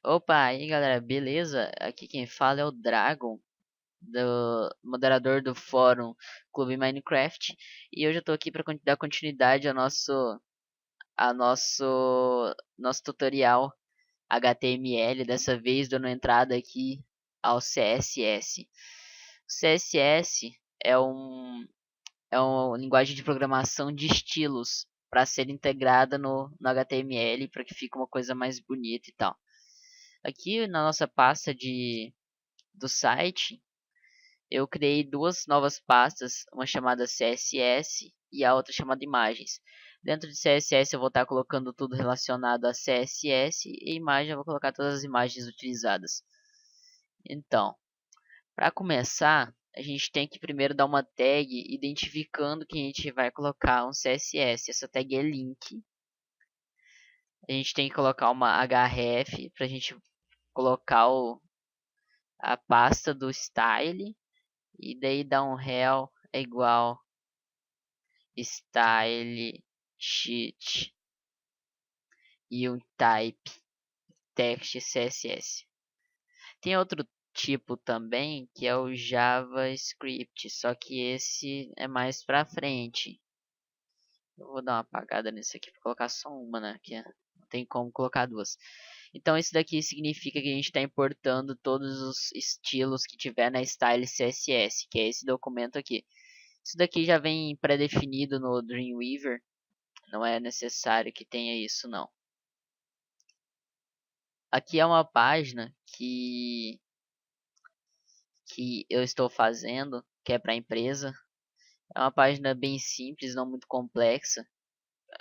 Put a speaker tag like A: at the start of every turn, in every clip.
A: Opa, aí galera, beleza? Aqui quem fala é o Dragon, do moderador do fórum Clube Minecraft, e hoje eu tô aqui para dar continuidade ao nosso tutorial HTML, dessa vez dando entrada aqui ao CSS. O CSS é uma linguagem de programação de estilos para ser integrada no HTML para que fique uma coisa mais bonita e tal. Aqui na nossa pasta do site, eu criei duas novas pastas, uma chamada CSS e a outra chamada imagens. Dentro de CSS eu vou estar colocando tudo relacionado a CSS e imagem eu vou colocar todas as imagens utilizadas. Então, para começar, a gente tem que primeiro dar uma tag identificando que a gente vai colocar um CSS. Essa tag é link. A gente tem que colocar uma href para a gente colocar a pasta do style. E daí dá um rel é igual style sheet e um type text css. Tem outro tipo também que é o JavaScript, só que esse é mais pra frente. Eu vou dar uma apagada nisso aqui para colocar só uma, né? Que não tem como colocar duas. Então isso daqui significa que a gente está importando todos os estilos que tiver na style css, que é esse documento aqui. Isso daqui já vem pré-definido no Dreamweaver, não é necessário que tenha isso não. Aqui é uma página que eu estou fazendo, que é para a empresa. É uma página bem simples, não muito complexa,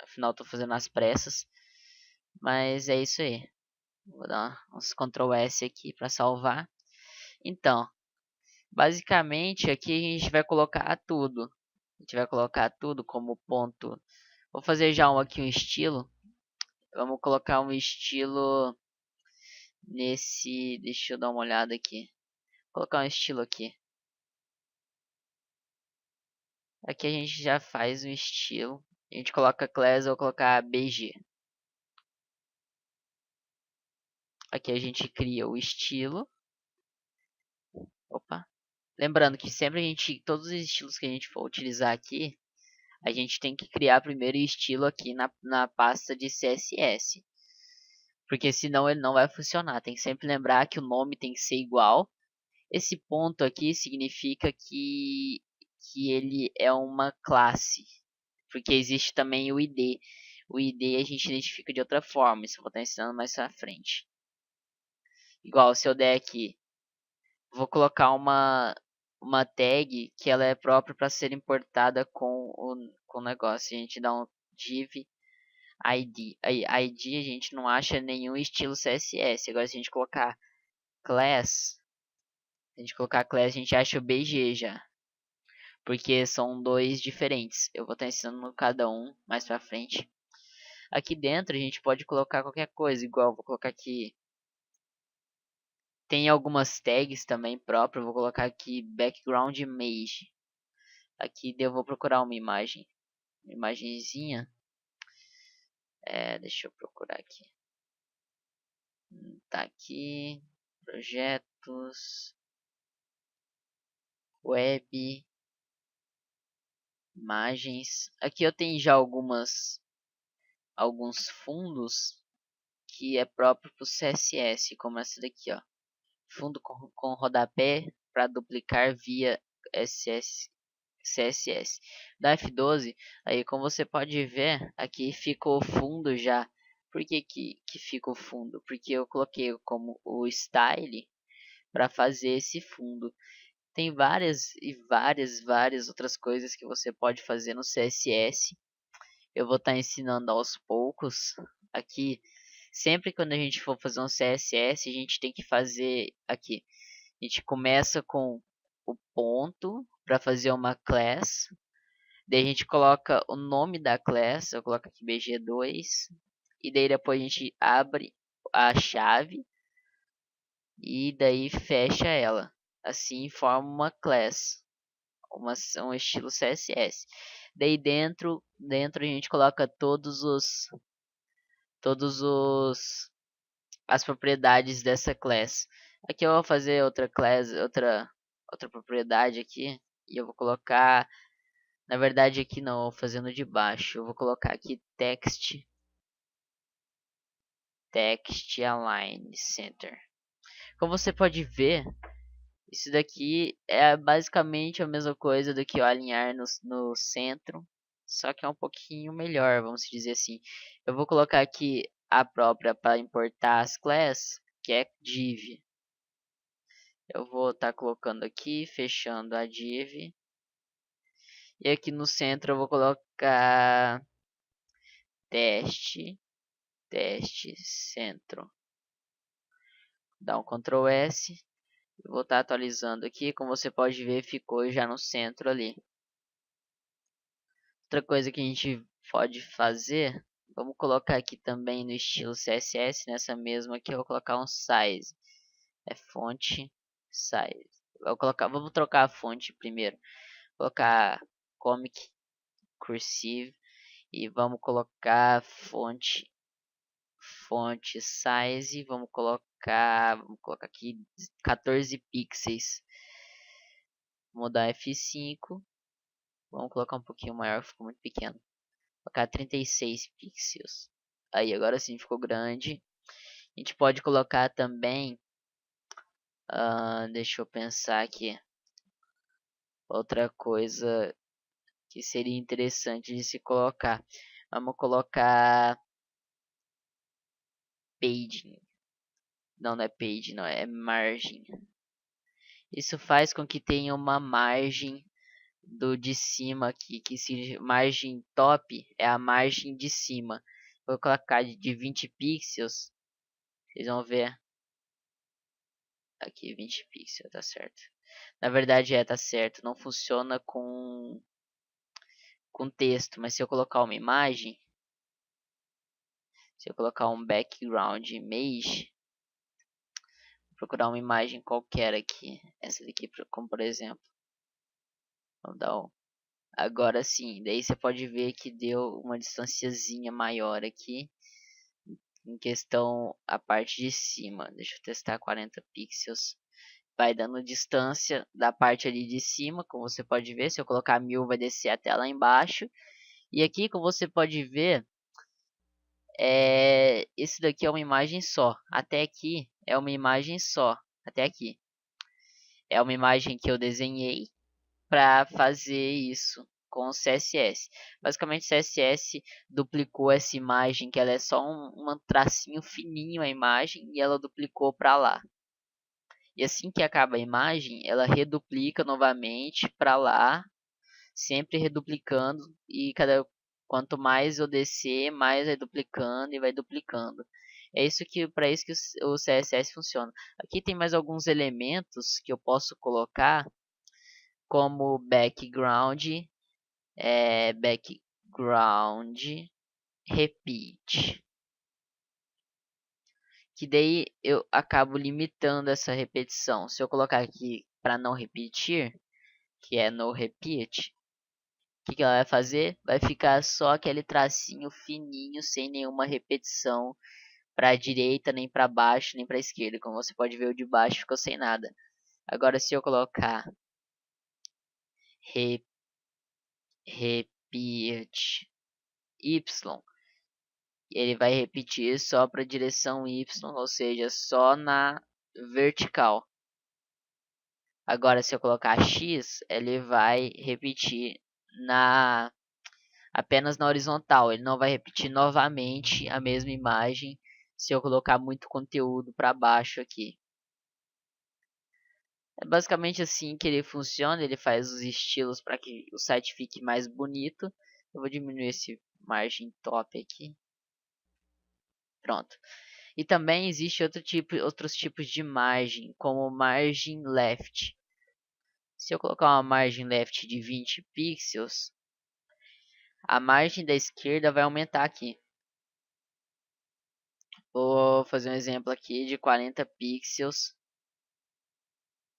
A: afinal estou fazendo às pressas, mas é isso aí. Vou dar uns Ctrl S aqui para salvar. Então, basicamente aqui a gente vai colocar tudo. A gente vai colocar tudo como ponto. Vou fazer já um estilo. Vamos colocar um estilo nesse, deixa eu dar uma olhada aqui. Vou colocar um estilo aqui. Aqui a gente já faz um estilo. A gente coloca class, eu vou colocar BG. Aqui a gente cria o estilo. Opa. Lembrando que sempre todos os estilos que a gente for utilizar aqui, a gente tem que criar primeiro o estilo aqui na pasta de CSS. Porque senão ele não vai funcionar. Tem que sempre lembrar que o nome tem que ser igual. Esse ponto aqui significa que ele é uma classe. Porque existe também o ID. O ID a gente identifica de outra forma. Isso eu vou estar ensinando mais pra frente. Igual se eu der aqui, vou colocar uma tag que ela é própria para ser importada com o negócio. A gente dá um div ID. Aí, ID a gente não acha nenhum estilo CSS. Agora se a gente colocar class, a gente acha o BG já. Porque são dois diferentes. Eu vou estar ensinando cada um mais pra frente. Aqui dentro a gente pode colocar qualquer coisa, igual vou colocar aqui. Tem algumas tags também próprias, vou colocar aqui background image. Aqui eu vou procurar uma imagem, uma imagenzinha. Deixa eu procurar aqui. Tá aqui, projetos, web, imagens. Aqui eu tenho já alguns fundos que é próprio para o CSS, como essa daqui, ó. Fundo com rodapé para duplicar via CSS. Da F12, aí como você pode ver, aqui ficou o fundo já. Por que fica o fundo? Porque eu coloquei como o style para fazer esse fundo. Tem várias outras coisas que você pode fazer no CSS. Eu vou estar ensinando aos poucos. Aqui, sempre quando a gente for fazer um CSS, a gente tem que fazer aqui. A gente começa com o ponto para fazer uma class. Daí a gente coloca o nome da class, eu coloco aqui bg2. E daí depois a gente abre a chave e daí fecha ela. Assim forma uma class, um estilo CSS. Daí dentro a gente coloca todos os as propriedades dessa class. Aqui eu vou fazer outra class, outra propriedade aqui, e eu vou colocar, na verdade aqui não, eu vou fazendo de baixo. Eu vou colocar aqui text align center. Como você pode ver, isso daqui é basicamente a mesma coisa do que o alinhar no centro, só que é um pouquinho melhor, vamos dizer assim. Eu vou colocar aqui a própria para importar as classes, que é div. Eu vou estar colocando aqui, fechando a div. E aqui no centro eu vou colocar teste centro. Dá um Ctrl S. Eu vou estar atualizando aqui, como você pode ver, ficou já no centro ali. Outra coisa que a gente pode fazer, vamos colocar aqui também no estilo CSS, nessa mesma aqui eu vou colocar um size. É fonte size. Vamos trocar a fonte primeiro. Vou colocar comic cursive e vamos colocar fonte size, vamos colocar aqui 14 pixels. Vou mudar F5. Vamos colocar um pouquinho maior, ficou muito pequeno. Vou colocar 36 pixels. Aí, agora sim ficou grande. A gente pode colocar também, deixa eu pensar aqui, outra coisa que seria interessante de se colocar. Vamos colocar paging. Não é page, não, é margem. Isso faz com que tenha uma margem do de cima aqui, que se margem top é a margem de cima. Vou colocar de 20 pixels. Vocês vão ver aqui 20 pixels, tá certo. Na verdade tá certo, não funciona com texto, mas se eu colocar uma imagem, se eu colocar um background image, vou procurar uma imagem qualquer aqui, essa daqui como por exemplo, vamos dar um, agora sim, daí você pode ver que deu uma distanciazinha maior aqui, em questão a parte de cima. Deixa eu testar 40 pixels. Vai dando distância da parte ali de cima, como você pode ver. Se eu colocar 1000 vai descer até lá embaixo. E aqui, como você pode ver, esse daqui é uma imagem só. Até aqui é uma imagem só. Até aqui é uma imagem que eu desenhei para fazer isso com o CSS. Basicamente, o CSS duplicou essa imagem, que ela é só um tracinho fininho a imagem, e ela duplicou para lá. E assim que acaba a imagem, ela reduplica novamente para lá, sempre reduplicando, e quanto mais eu descer, mais vai duplicando e vai duplicando. É isso que para isso que o CSS funciona. Aqui tem mais alguns elementos que eu posso colocar, como background repeat, que daí eu acabo limitando essa repetição. Se eu colocar aqui para não repetir, que é no repeat, o que ela vai fazer? Vai ficar só aquele tracinho fininho, sem nenhuma repetição para a direita, nem para baixo, nem para a esquerda. Como você pode ver, o de baixo ficou sem nada. Agora, se eu colocar repeat y, ele vai repetir só para a direção y, ou seja, só na vertical. Agora, se eu colocar x, ele vai repetir apenas na horizontal. Ele não vai repetir novamente a mesma imagem se eu colocar muito conteúdo para baixo aqui. É basicamente assim que ele funciona. Ele faz os estilos para que o site fique mais bonito. Eu vou diminuir esse margem top aqui. Pronto. E também existe outros tipos de margem, como margem left. Se eu colocar uma margem left de 20 pixels, a margem da esquerda vai aumentar aqui. Vou fazer um exemplo aqui de 40 pixels.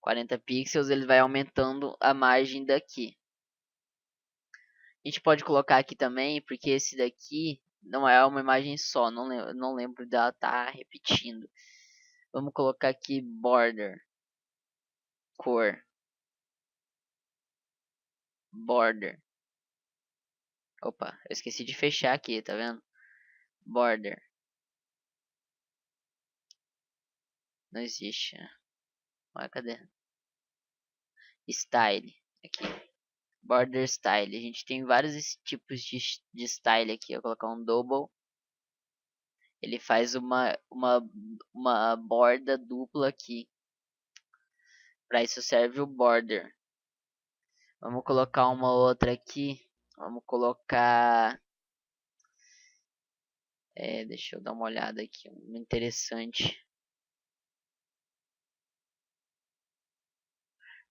A: 40 pixels, ele vai aumentando a margem daqui. A gente pode colocar aqui também, porque esse daqui não é uma imagem só, não lembro dela tá repetindo. Vamos colocar aqui border, cor, border. Opa, eu esqueci de fechar aqui, tá vendo? Border. Não existe. Ué, cadê? Style. Aqui. Border style. A gente tem vários tipos de style aqui. Eu vou colocar um double. Ele faz uma borda dupla aqui. Para isso serve o border. Vamos colocar uma outra aqui. Vamos colocar. Deixa eu dar uma olhada aqui. Um interessante.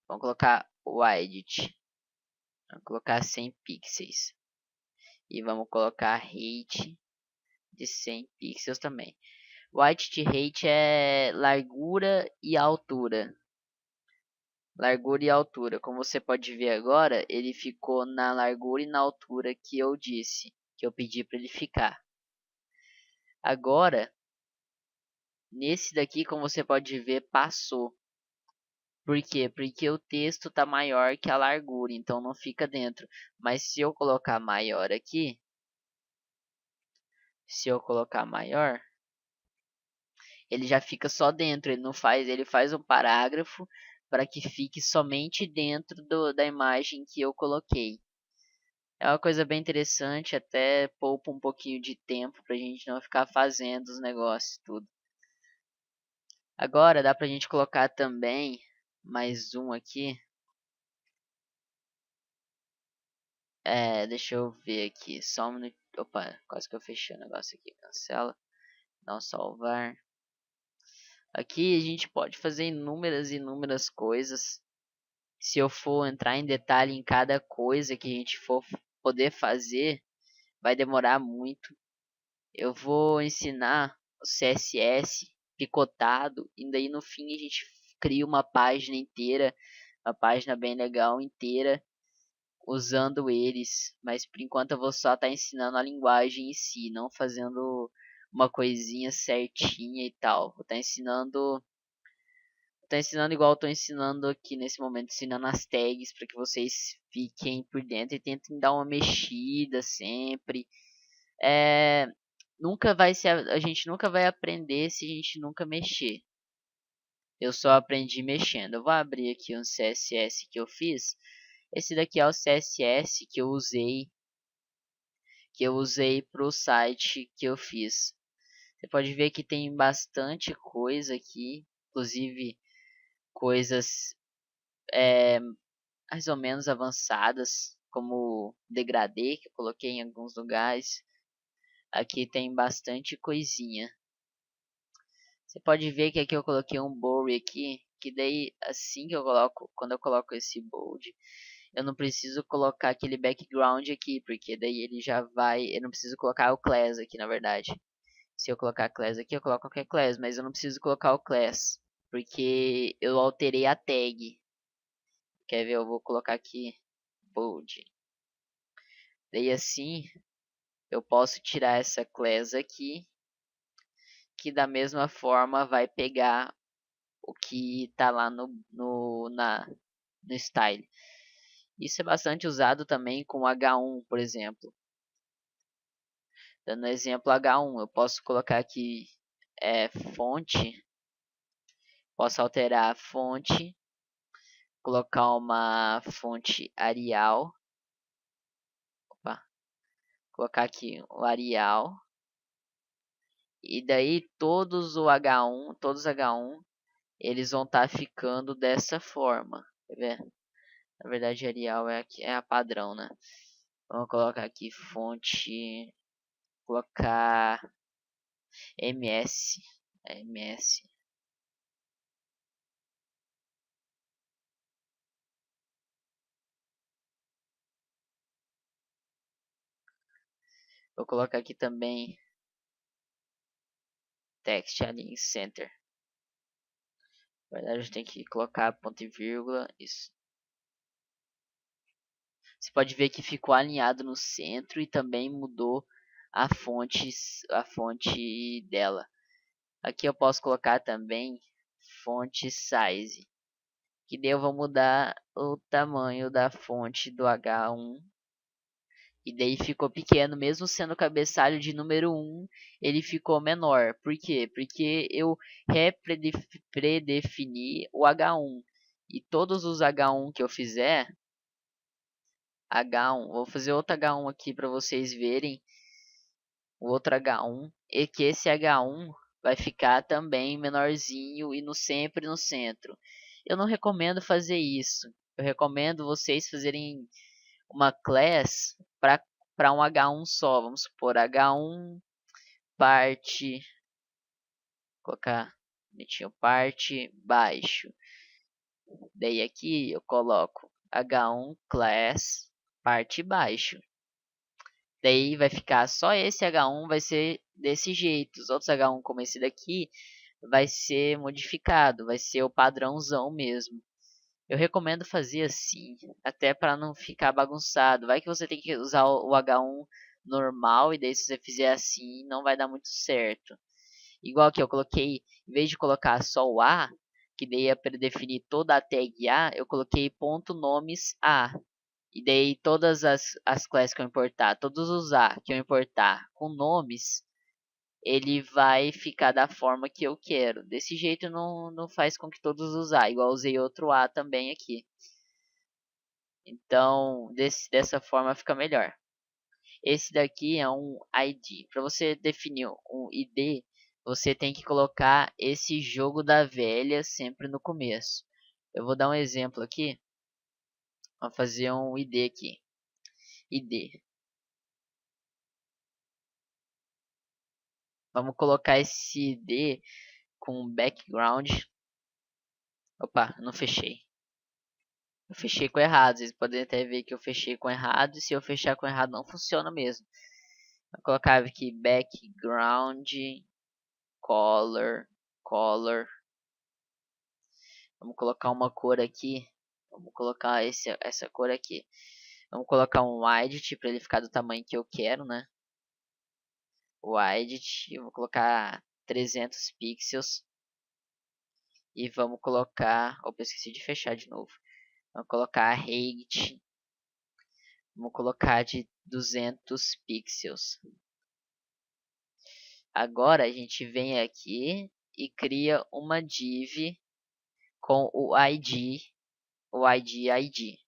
A: Vamos colocar width. Vamos colocar 100 pixels. E vamos colocar height de 100 pixels também. Width de height é largura e altura. Largura e altura. Como você pode ver agora, ele ficou na largura e na altura que eu disse. Que eu pedi para ele ficar. Agora, nesse daqui, como você pode ver, passou. Por quê? Porque o texto está maior que a largura, então não fica dentro. Mas se eu colocar maior aqui, se eu colocar maior, ele já fica só dentro, ele faz um parágrafo para que fique somente dentro da imagem que eu coloquei. É uma coisa bem interessante, até poupa um pouquinho de tempo para a gente não ficar fazendo os negócios tudo. Agora dá para a gente colocar também mais um aqui. Deixa eu ver aqui, só um minuto. Opa, quase que eu fechei o negócio aqui. Cancela, não salvar. Aqui a gente pode fazer inúmeras coisas. Se eu for entrar em detalhe em cada coisa que a gente for poder fazer, vai demorar muito. Eu vou ensinar o CSS picotado e daí no fim a gente cria uma página inteira, uma página bem legal inteira usando eles, mas por enquanto eu vou só estar ensinando a linguagem em si, não fazendo uma coisinha certinha e tal. Vou estar ensinando igual eu tô ensinando aqui nesse momento, ensinando as tags para que vocês fiquem por dentro e tentem dar uma mexida sempre. Nunca vai ser, a gente nunca vai aprender se a gente nunca mexer. Eu só aprendi mexendo. Eu vou abrir aqui um CSS que eu fiz. Esse daqui é o CSS que eu usei para o site que eu fiz. Você pode ver que tem bastante coisa aqui, inclusive coisas mais ou menos avançadas, como degradê que eu coloquei em alguns lugares. Aqui tem bastante coisinha. Você pode ver que aqui eu coloquei um bold aqui, que daí assim que eu coloco, quando eu coloco esse bold, eu não preciso colocar aquele background aqui, porque daí ele já vai, eu não preciso colocar o class aqui, na verdade. Se eu colocar class aqui, eu coloco qualquer class, mas eu não preciso colocar o class, porque eu alterei a tag. Quer ver? Eu vou colocar aqui bold. Daí assim, eu posso tirar essa class aqui, que da mesma forma vai pegar o que está lá no style. Isso é bastante usado também com H1, por exemplo. Dando exemplo H1, eu posso colocar aqui fonte, posso alterar a fonte, colocar uma fonte Arial, colocar aqui o Arial, e daí todos H1, eles vão estar ficando dessa forma, quer ver? Na verdade Arial é a padrão, né? Vamos colocar aqui fonte, colocar MS. Vou colocar aqui também text align center. Na verdade, a gente tem que colocar ponto e vírgula, isso. Você pode ver que ficou alinhado no centro e também mudou a fonte dela. Aqui eu posso colocar também fonte size, que daí eu vou mudar o tamanho da fonte do H1. E daí ficou pequeno, mesmo sendo o cabeçalho de número 1, ele ficou menor. Por quê? Porque eu predefini o H1. E todos os H1 que eu fizer, H1, vou fazer outro H1 aqui para vocês verem, o outro H1, e que esse H1 vai ficar também menorzinho e sempre no centro. Eu não recomendo fazer isso. Eu recomendo vocês fazerem uma class para um H1 só. Vamos supor H1 parte, colocar bonitinho, parte baixo. Daí aqui eu coloco H1 class parte baixo. Daí vai ficar só esse H1 vai ser desse jeito. Os outros H1 como esse daqui vai ser modificado, vai ser o padrãozão mesmo. Eu recomendo fazer assim, até para não ficar bagunçado. Vai que você tem que usar o H1 normal e daí se você fizer assim não vai dar muito certo. Igual que eu coloquei, em vez de colocar só o A, que daí é predefinir toda a tag A, eu coloquei ponto nomes A. E daí todas as classes que eu importar, todos os A que eu importar com nomes, ele vai ficar da forma que eu quero. Desse jeito não faz com que todos os A, igual usei outro A também aqui. Então, dessa forma fica melhor. Esse daqui é um ID. Para você definir um ID, você tem que colocar esse jogo da velha sempre no começo. Eu vou dar um exemplo aqui. Vou fazer um ID aqui. ID. Vamos colocar esse ID com background. Opa, não fechei. Eu fechei com errado. Vocês podem até ver que eu fechei com errado. E se eu fechar com errado, não funciona mesmo. Vou colocar aqui background color. Vamos colocar uma cor aqui. Vamos colocar essa cor aqui. Vamos colocar um widget para ele ficar do tamanho que eu quero, né? Widget. Eu vou colocar 300 pixels. E vamos colocar... Opa, esqueci de fechar de novo. Vamos colocar a height. Vamos colocar de 200 pixels. Agora a gente vem aqui e cria uma div com o ID. O ID.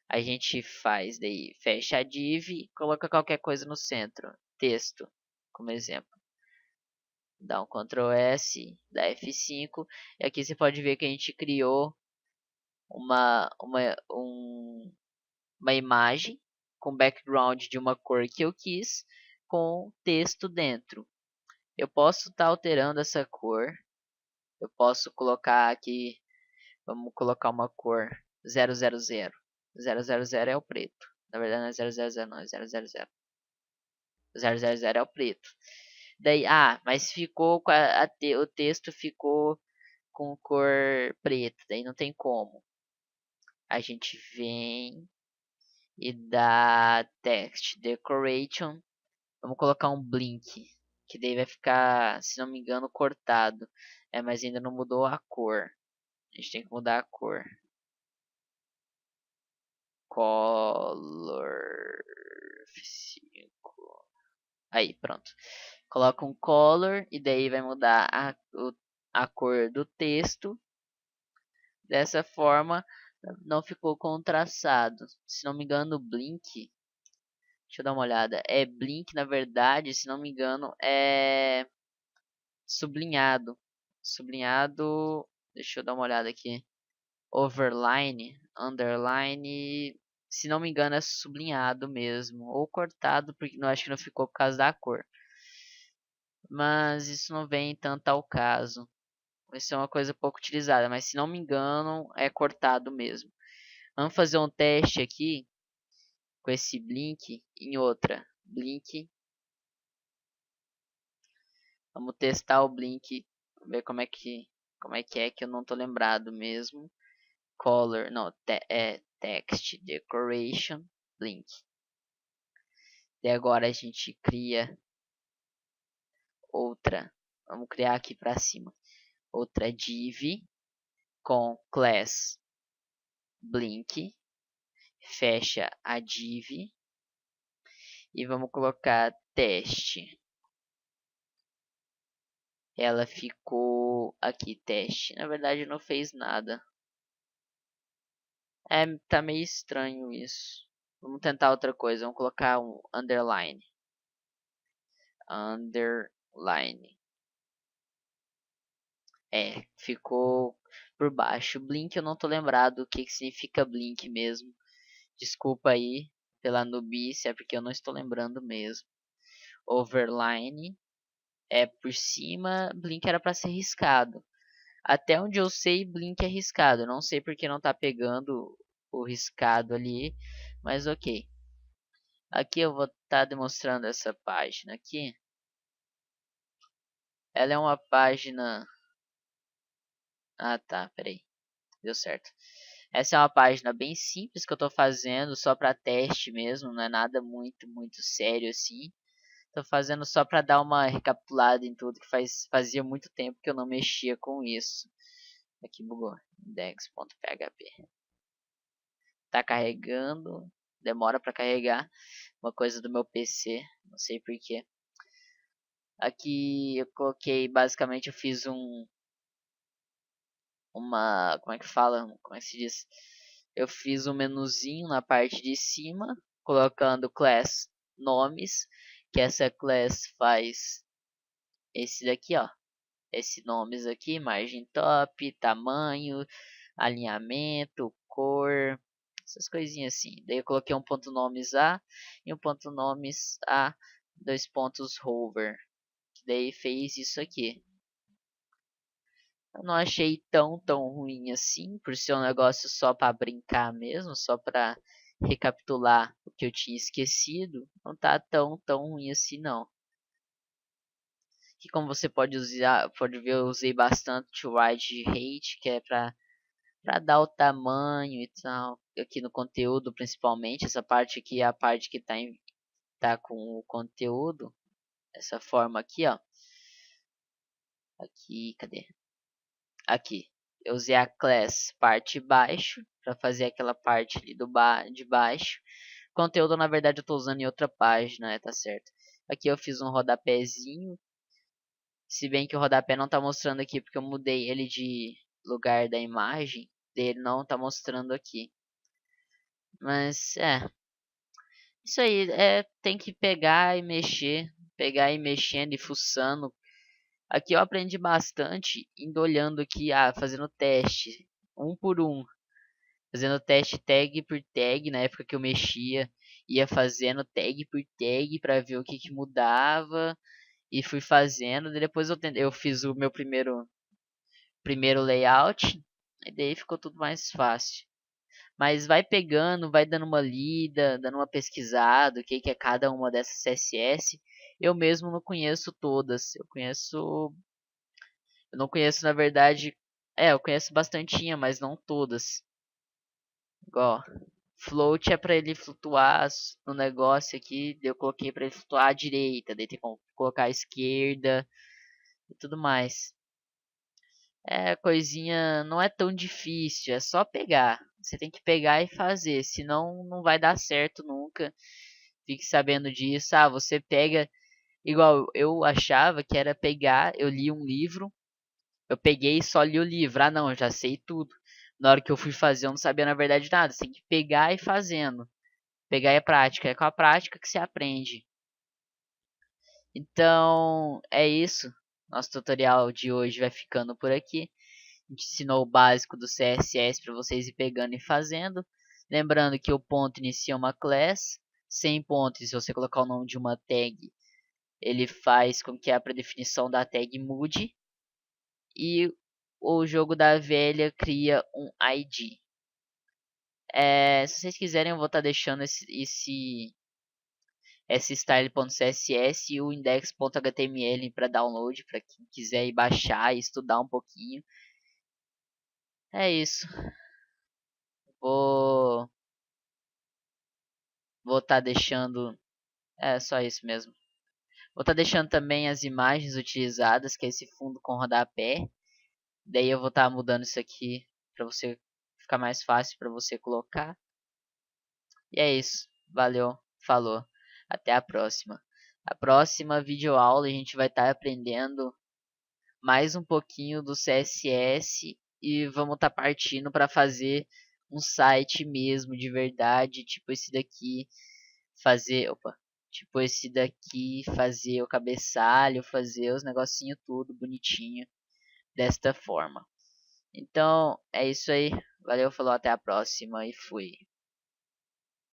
A: A gente faz daí, fecha a div e coloca qualquer coisa no centro. Texto, como exemplo. Dá um Ctrl S, dá F5. E aqui você pode ver que a gente criou uma imagem com background de uma cor que eu quis, com texto dentro. Eu posso estar alterando essa cor. Eu posso colocar aqui, vamos colocar uma cor 000. 000 é o preto. Na verdade não é 000 não, é 000. 000 é o preto. Daí, mas ficou com o texto ficou com cor preta, daí não tem como. A gente vem e dá text decoration. Vamos colocar um blink, que daí vai ficar, se não me engano, cortado. Mas ainda não mudou a cor. A gente tem que mudar a cor. Color 5. Aí, pronto. Coloca um color e daí vai mudar a cor do texto. Dessa forma, não ficou contrastado. Se não me engano, blink. Deixa eu dar uma olhada. Blink, na verdade, se não me engano, é sublinhado. Sublinhado. Deixa eu dar uma olhada aqui. Overline, underline. Se não me engano, é sublinhado mesmo. Ou cortado, porque não acho que não ficou por causa da cor. Mas isso não vem tanto ao caso. Isso é uma coisa pouco utilizada, mas se não me engano, é cortado mesmo. Vamos fazer um teste aqui com esse blink em outra. Blink. Vamos testar o blink, ver como é que eu não tô lembrado mesmo. Color, não, text decoration blink. E agora a gente cria outra. Vamos criar aqui para cima. Outra div com class blink. Fecha a div. E vamos colocar teste. Ela ficou aqui, teste. Na verdade não fez nada. Tá meio estranho isso. Vamos tentar outra coisa. Vamos colocar um underline. Underline. Ficou por baixo. Blink eu não tô lembrado o que significa blink mesmo. Desculpa aí pela nubice, é porque eu não estou lembrando mesmo. Overline é por cima, blink era para ser riscado. Até onde eu sei, blink é riscado. Não sei porque não tá pegando o riscado ali, mas ok. Aqui eu vou estar demonstrando essa página aqui. Ela é uma página... Ah tá, peraí. Deu certo. Essa é uma página bem simples que eu estou fazendo só para teste mesmo. Não é nada muito sério assim. Estou fazendo só para dar uma recapitulada em tudo que fazia muito tempo que eu não mexia com isso. Aqui bugou. Index.php. Tá carregando. Demora para carregar. Uma coisa do meu PC. Não sei porquê. Aqui eu coloquei, basicamente eu fiz como é que fala? Como é que se diz? Eu fiz um menuzinho na parte de cima, colocando class nomes, que essa class faz esse daqui, ó. Esse nomes aqui, margem top, tamanho, alinhamento, cor, essas coisinhas assim. Daí eu coloquei um ponto nomes A e um ponto nomes A, dois pontos hover. Que daí fez isso aqui. Eu não achei tão ruim assim, por ser um negócio só para brincar mesmo, só para recapitular o que eu tinha esquecido. Não tá tão ruim assim não. Que como você pode usar, pode ver, eu usei bastante o wide height, que é para dar o tamanho e tal. Aqui no conteúdo principalmente, essa parte aqui é a parte que tá com o conteúdo. Essa forma aqui, ó. Aqui, cadê? Aqui. Eu usei a class parte baixo para fazer aquela parte ali de baixo. Conteúdo, na verdade, eu estou usando em outra página, tá certo. Aqui eu fiz um rodapézinho. Se bem que o rodapé não está mostrando aqui porque eu mudei ele de lugar da imagem. Ele não está mostrando aqui. Mas isso aí tem que pegar e mexer. Pegar e mexendo e fuçando. Aqui eu aprendi bastante indo olhando aqui, fazendo teste, um por um. Fazendo teste tag por tag, na época que eu mexia, ia fazendo tag por tag para ver o que mudava e fui fazendo. Depois eu fiz o meu primeiro layout e daí ficou tudo mais fácil. Mas vai pegando, vai dando uma lida, dando uma pesquisada, o que é cada uma dessas CSS. Eu mesmo não conheço todas. Eu não conheço na verdade, eu conheço bastantinha, mas não todas. Igual, float é para ele flutuar no negócio aqui, eu coloquei para ele flutuar à direita, daí tem que colocar à esquerda e tudo mais. Coisinha não é tão difícil, é só pegar. Você tem que pegar e fazer, senão não vai dar certo nunca. Fique sabendo disso. Você pega, igual eu achava que era pegar, eu li um livro, eu peguei e só li o livro. Não, eu já sei tudo. Na hora que eu fui fazer, eu não sabia na verdade nada. Você tem que pegar e ir fazendo. Pegar é prática, é com a prática que se aprende. Então, é isso. Nosso tutorial de hoje vai ficando por aqui. A gente ensinou o básico do CSS para vocês ir pegando e fazendo. Lembrando que o ponto inicia uma class. Sem ponto, se você colocar o nome de uma tag, ele faz com que a predefinição da tag mude. E o jogo da velha cria um ID. Se vocês quiserem, eu vou estar deixando esse style.css e o index.html para download, para quem quiser ir baixar e estudar um pouquinho. É isso. Vou estar deixando É só isso mesmo. Vou estar deixando também as imagens utilizadas, que é esse fundo com rodapé. Daí eu vou estar mudando isso aqui para você ficar mais fácil para você colocar. E é isso. Valeu, falou. Até a próxima. A próxima videoaula a gente vai estar aprendendo mais um pouquinho do CSS e vamos estar partindo para fazer um site mesmo de verdade, tipo esse daqui, tipo esse daqui, fazer o cabeçalho, fazer os negocinho tudo bonitinho desta forma. Então, é isso aí. Valeu, falou, até a próxima e fui.